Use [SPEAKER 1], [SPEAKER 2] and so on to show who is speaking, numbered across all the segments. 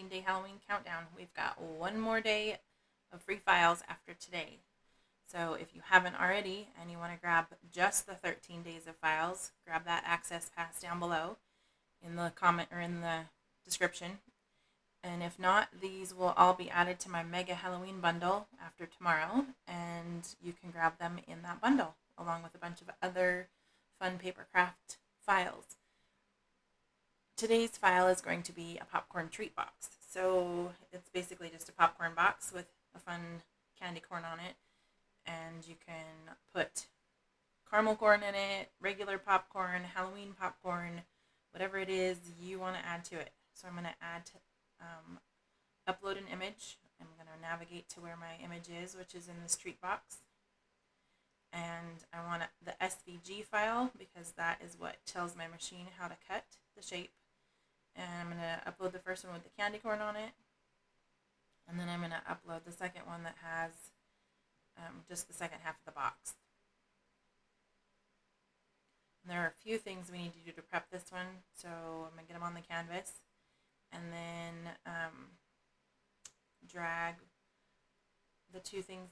[SPEAKER 1] 13-day Halloween countdown. We've got one more day of free files after today. So if you haven't already and you want to grab just the 13 days of files, grab that access pass down below in the comment or in the description. And if not, these will all be added to my Mega Halloween bundle after tomorrow, and you can grab them in that bundle along with a bunch of other fun paper craft files. Today's file is going to be a popcorn treat box. So it's basically just a popcorn box with a fun candy corn on it, and you can put caramel corn in it, regular popcorn, Halloween popcorn, whatever it is you want to add to it. So I'm going to upload an image. I'm going to navigate to where my image is, which is in this treat box. And I want the SVG file because that is what tells my machine how to cut the shape. And I'm going to upload the first one with the candy corn on it. And then I'm going to upload the second one that has just the second half of the box. And there are a few things we need to do to prep this one. So I'm going to get them on the canvas. And then drag the two things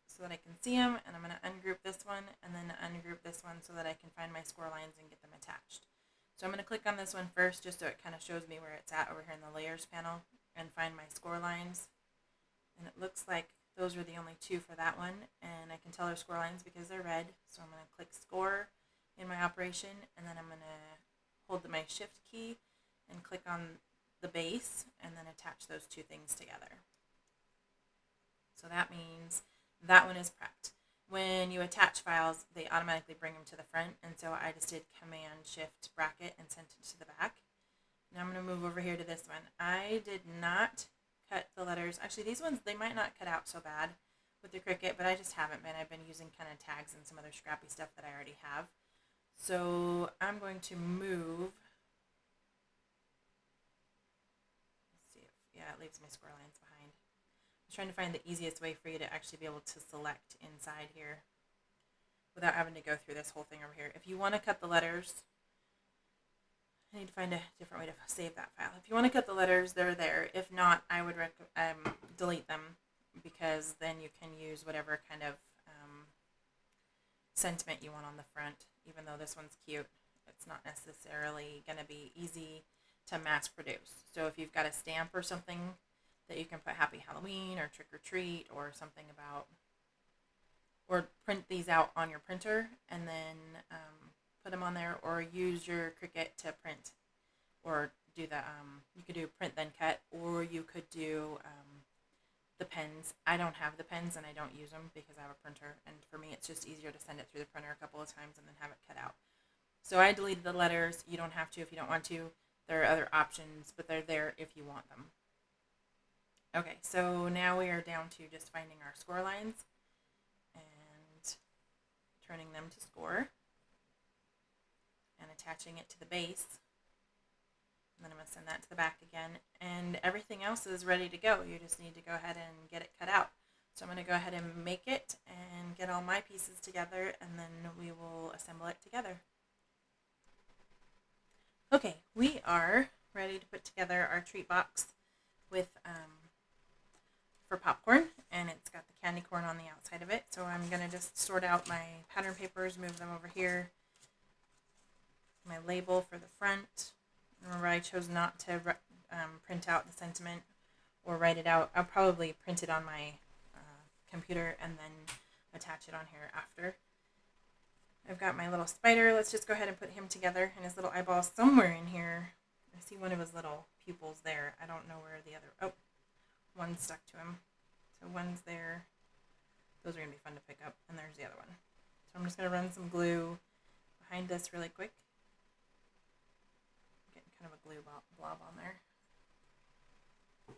[SPEAKER 1] so that I can see them, and I'm going to ungroup this one and then ungroup this one so that I can find my score lines and get them attached. So I'm going to click on this one first just so it kind of shows me where it's at over here in the layers panel and find my score lines. And it looks like those are the only two for that one, and I can tell they're score lines because they're red. So I'm going to click score in my operation, and then I'm going to hold my shift key and click on the base and then attach those two things together. So that means that one is prepped. When you attach files, they automatically bring them to the front, and so I just did Command Shift bracket and sent it to the back. Now I'm going to move over here to this one. I did not cut the letters. Actually, these ones, they might not cut out so bad with the Cricut, but I just haven't been. I've been using kind of tags and some other scrappy stuff that I already have. So I'm going to move. Yeah, it leaves my score lines behind. I'm trying to find the easiest way for you to actually be able to select inside here without having to go through this whole thing over here. If you want to cut the letters, I need to find a different way to save that file. If you want to cut the letters, they're there. If not, I would delete them, because then you can use whatever kind of sentiment you want on the front. Even though this one's cute, it's not necessarily going to be easy to mass produce. So if you've got a stamp or something that you can put Happy Halloween or Trick or Treat or something about, or print these out on your printer and then put them on there, or use your Cricut to print, or do the you could do print then cut, or you could do the pens. I don't have the pens and I don't use them because I have a printer, and for me it's just easier to send it through the printer a couple of times and then have it cut out. So I deleted the letters. You don't have to if you don't want to. There are other options, but they're there if you want them. Okay, so now we are down to just finding our score lines and turning them to score and attaching it to the base. And then I'm going to send that to the back again, and everything else is ready to go. You just need to go ahead and get it cut out. So I'm going to go ahead and make it and get all my pieces together, and then we will assemble it together. Okay, we are ready to put together our treat box with for popcorn, and it's got the candy corn on the outside of it. So I'm going to just sort out my pattern papers, move them over here. My label for the front. Remember, I chose not to print out the sentiment or write it out. I'll probably print it on my computer and then attach it on here after. I've got my little spider. Let's just go ahead and put him together, and his little eyeballs somewhere in here. I see one of his little pupils there. I don't know where the other... Oh, one's stuck to him. So one's there. Those are going to be fun to pick up. And there's the other one. So I'm just going to run some glue behind this really quick. Getting kind of a glue blob on there. Okay.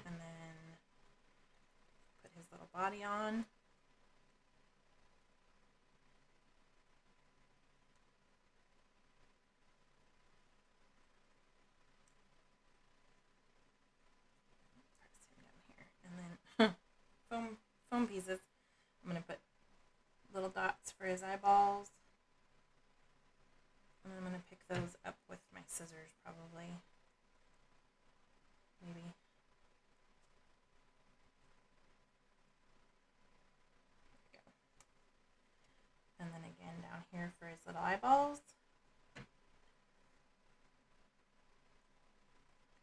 [SPEAKER 1] And then put his little body on. Foam pieces. I'm going to put little dots for his eyeballs. And I'm going to pick those up with my scissors probably. here for his little eyeballs.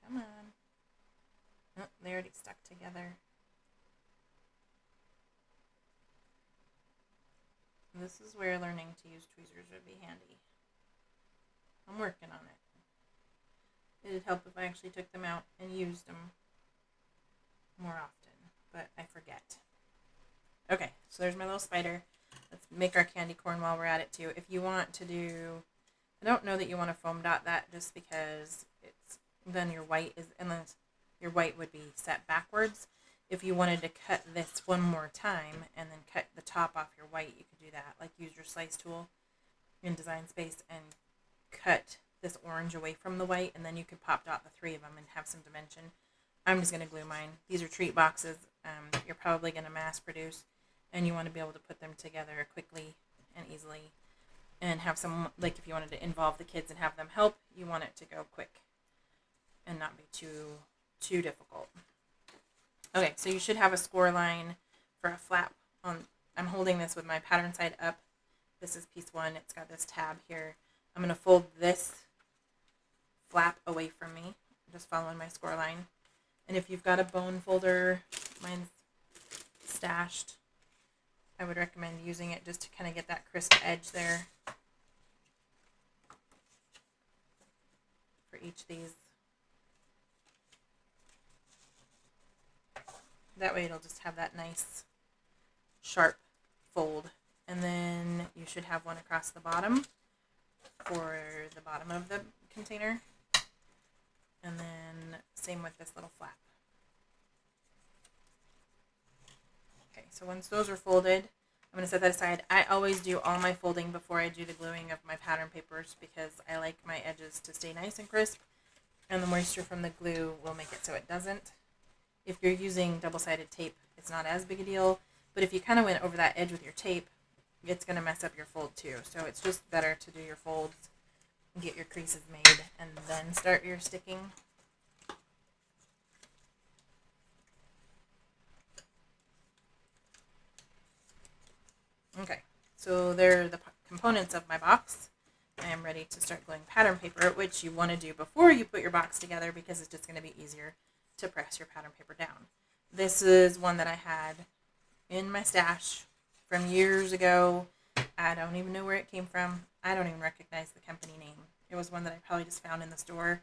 [SPEAKER 1] Come on. Oh, they already stuck together. This is where learning to use tweezers would be handy. I'm working on it. It'd help if I actually took them out and used them more often, but I forget. Okay, so there's my little spider. Let's make our candy corn while we're at it too. If you want to do, I don't know that you want to foam dot that just because it's, then your white is, unless your white would be set backwards. If you wanted to cut this one more time and then cut the top off your white, you could do that. Like use your slice tool in Design Space and cut this orange away from the white, and then you could pop dot the three of them and have some dimension. I'm just going to glue mine. These are treat boxes. You're probably going to mass produce, and you want to be able to put them together quickly and easily and have some, like if you wanted to involve the kids and have them help, you want it to go quick and not be too difficult. Okay, so you should have a score line for a flap on. I'm holding this with my pattern side up. This is piece one. It's got this tab here. I'm going to fold this flap away from me, just following my score line. And if you've got a bone folder, mine's stashed, I would recommend using it just to kind of get that crisp edge there for each of these. That way it'll just have that nice sharp fold. And then you should have one across the bottom for the bottom of the container. And then same with this little flap. Okay, so once those are folded, I'm going to set that aside. I always do all my folding before I do the gluing of my pattern papers because I like my edges to stay nice and crisp, and the moisture from the glue will make it so it doesn't. If you're using double-sided tape, it's not as big a deal, but if you kind of went over that edge with your tape, it's going to mess up your fold too. So it's just better to do your folds, get your creases made, and then start your sticking. Okay, so they're the components of my box. I am ready to start gluing pattern paper, which you want to do before you put your box together because it's just going to be easier to press your pattern paper down. This is one that I had in my stash from years ago. I don't even know where it came from. I don't even recognize the company name. It was one that I probably just found in the store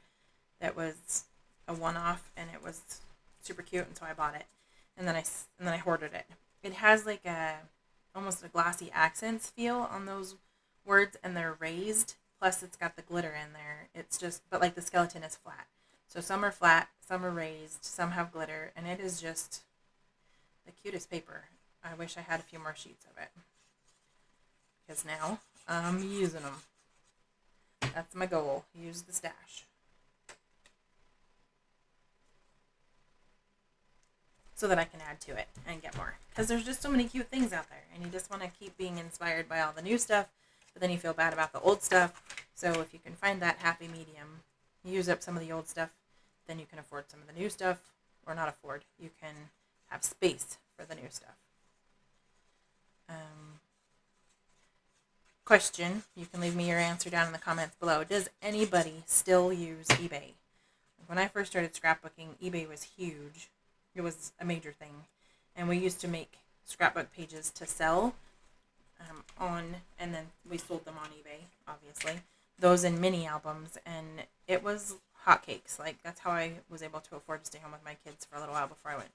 [SPEAKER 1] that was a one-off, and it was super cute, and so I bought it. And then I hoarded it. It has like almost a glossy accents feel on those words, and they're raised. Plus, it's got the glitter in there. It's just, but like the skeleton is flat. So some are flat, some are raised, some have glitter, and it is just the cutest paper. I wish I had a few more sheets of it, because now I'm using them. That's my goal. Use the stash. So that I can add to it and get more. Because there's just so many cute things out there, and you just want to keep being inspired by all the new stuff, but then you feel bad about the old stuff. So if you can find that happy medium, use up some of the old stuff, then you can afford some of the new stuff, or not afford. You can have space for the new stuff. Question, you can leave me your answer down in the comments below. Does anybody still use eBay? When I first started scrapbooking, eBay was huge. It was a major thing. And we used to make scrapbook pages to sell on, and then we sold them on eBay, obviously. Those in mini albums, and it was hotcakes. Like, that's how I was able to afford to stay home with my kids for a little while before I went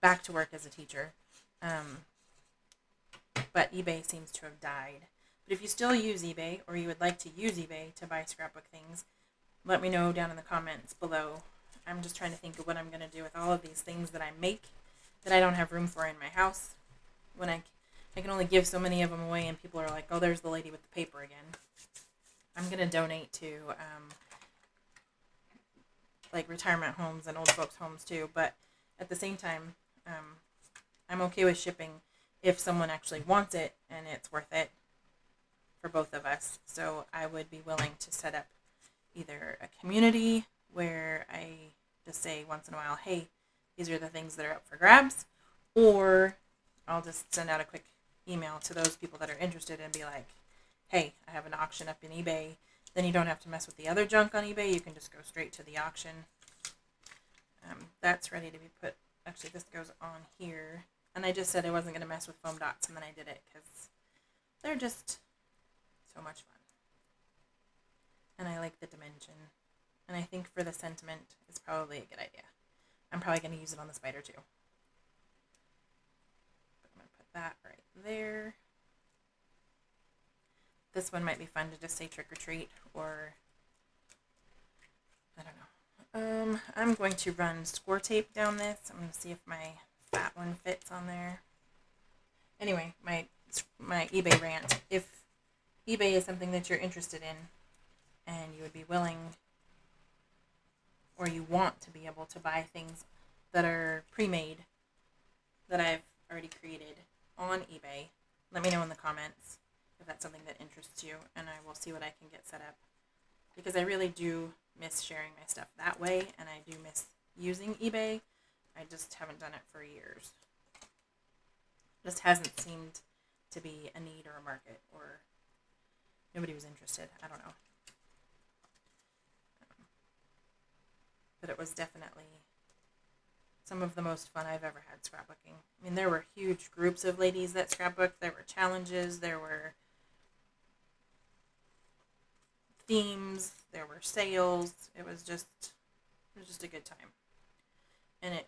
[SPEAKER 1] back to work as a teacher. But eBay seems to have died. But if you still use eBay, or you would like to use eBay to buy scrapbook things, let me know down in the comments below. I'm just trying to think of what I'm going to do with all of these things that I make that I don't have room for in my house. When I can only give so many of them away, and people are like, oh, there's the lady with the paper again. I'm going to donate to like retirement homes and old folks homes too. But at the same time, I'm okay with shipping if someone actually wants it and it's worth it for both of us. So I would be willing to set up either a community where I just say once in a while, hey, these are the things that are up for grabs, or I'll just send out a quick email to those people that are interested and be like, hey, I have an auction up in eBay. Then you don't have to mess with the other junk on eBay. You can just go straight to the auction. That's ready to be put. Actually, this goes on here. And I just said I wasn't going to mess with foam dots, and then I did it because they're just so much fun. And I like the dimension. And I think for the sentiment, it's probably a good idea. I'm probably going to use it on the spider too. But I'm going to put that right there. This one might be fun to just say trick or treat, or I don't know. I'm going to run score tape down this. I'm going to see if my fat one fits on there. Anyway, my eBay rant. If eBay is something that you're interested in and you would be willing or you want to be able to buy things that are pre-made that I've already created on eBay, let me know in the comments if that's something that interests you, and I will see what I can get set up. Because I really do miss sharing my stuff that way, and I do miss using eBay. I just haven't done it for years. Just hasn't seemed to be a need or a market, or nobody was interested. I don't know. But it was definitely some of the most fun I've ever had scrapbooking. I mean, there were huge groups of ladies that scrapbooked. There were challenges. There were themes. There were sales. It was just a good time. And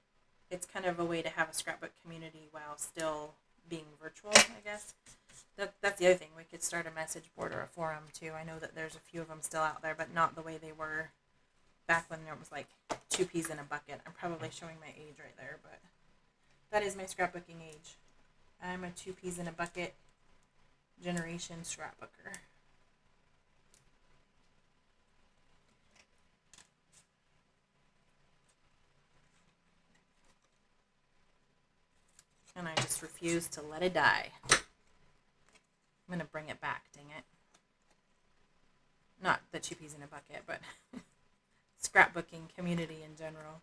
[SPEAKER 1] it's kind of a way to have a scrapbook community while still being virtual, I guess. That's the other thing. We could start a message board or a forum too. I know that there's a few of them still out there, but not the way they were back when there was like 2 peas in a bucket. I'm probably showing my age right there, but that is my scrapbooking age. I'm a 2 peas in a bucket generation scrapbooker. And I just refuse to let it die. I'm going to bring it back, dang it. Not the 2 peas in a bucket, but scrapbooking community in general.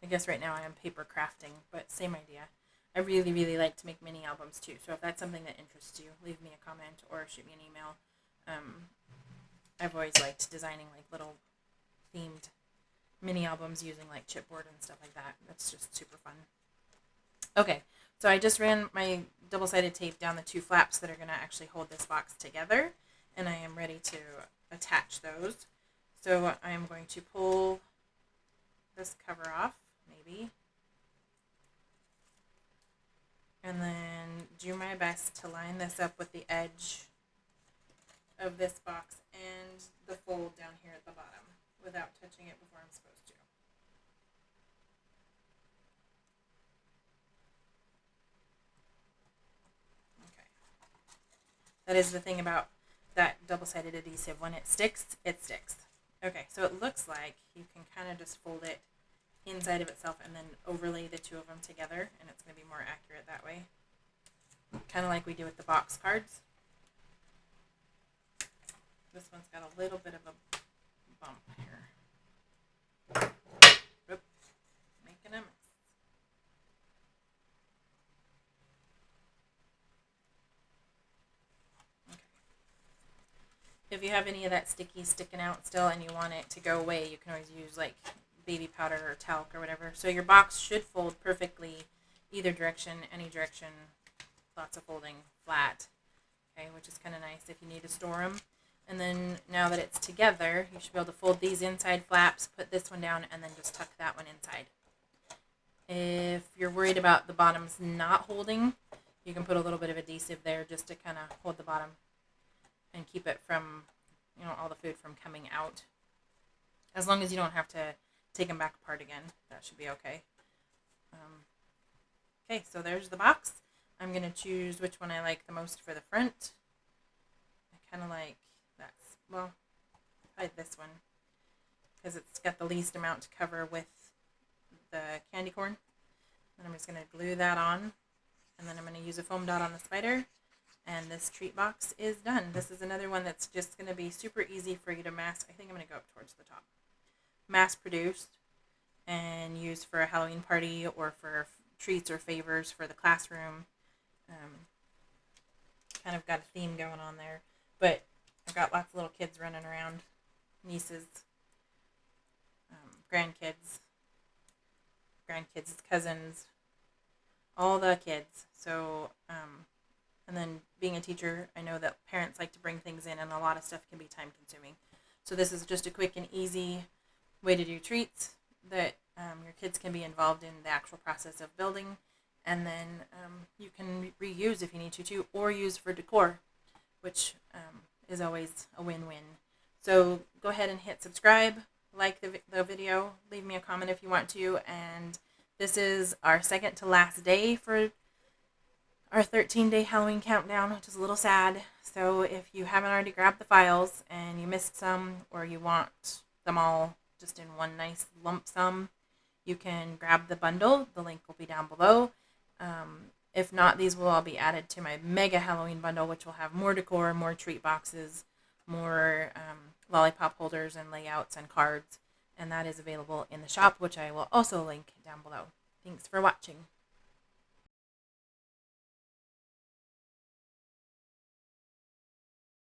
[SPEAKER 1] I guess right now I am paper crafting, but same idea. I really, really like to make mini albums too. So if that's something that interests you, leave me a comment or shoot me an email. I've always liked designing like little themed mini albums using like chipboard and stuff like that. That's just super fun. Okay, so I just ran my double-sided tape down the 2 flaps that are going to actually hold this box together, and I am ready to attach those. So I am going to pull this cover off, maybe, and then do my best to line this up with the edge of this box and the fold down here at the bottom without touching it before I'm supposed to. Okay. That is the thing about that double-sided adhesive. When it sticks, it sticks. Okay, so it looks like you can kind of just fold it inside of itself and then overlay the 2 of them together, and it's going to be more accurate that way. Kind of like we do with the box cards. This one's got a little bit of a bump here. Oop, making a mess. Okay. If you have any of that sticky sticking out still and you want it to go away, you can always use like baby powder or talc or whatever. So your box should fold perfectly either direction, any direction, lots of folding, flat, okay, which is kind of nice if you need to store them. And then now that it's together, you should be able to fold these inside flaps, put this one down, and then just tuck that one inside. If you're worried about the bottoms not holding, you can put a little bit of adhesive there just to kind of hold the bottom and keep it from, all the food from coming out. As long as you don't have to take them back apart again, that should be okay. Okay, so there's the box. I'm going to choose which one I like the most for the front. I kind of like probably this one because it's got the least amount to cover with the candy corn. And I'm just going to glue that on, and then I'm going to use a foam dot on the spider, and this treat box is done. This is another one that's just going to be super easy for you to mass. I think I'm going to go up towards the top. Mass produced, and use for a Halloween party or for treats or favors for the classroom. Um, Kind of got a theme going on there. But I've got lots of little kids running around, nieces, grandkids, cousins, all the kids. So, and then being a teacher, I know that parents like to bring things in, and a lot of stuff can be time consuming. So this is just a quick and easy way to do treats that your kids can be involved in the actual process of building, and then you can reuse if you need to, or use for decor, which is always a win-win. So go ahead and hit subscribe, like the video, leave me a comment if you want to, and this is our second to last day for our 13-day Halloween countdown, which is a little sad. So if you haven't already grabbed the files and you missed some, or you want them all just in one nice lump sum, you can grab the bundle. The link will be down below. If not, these will all be added to my mega Halloween bundle, which will have more decor, more treat boxes, more lollipop holders and layouts and cards. And that is available in the shop, which I will also link down below. Thanks for watching.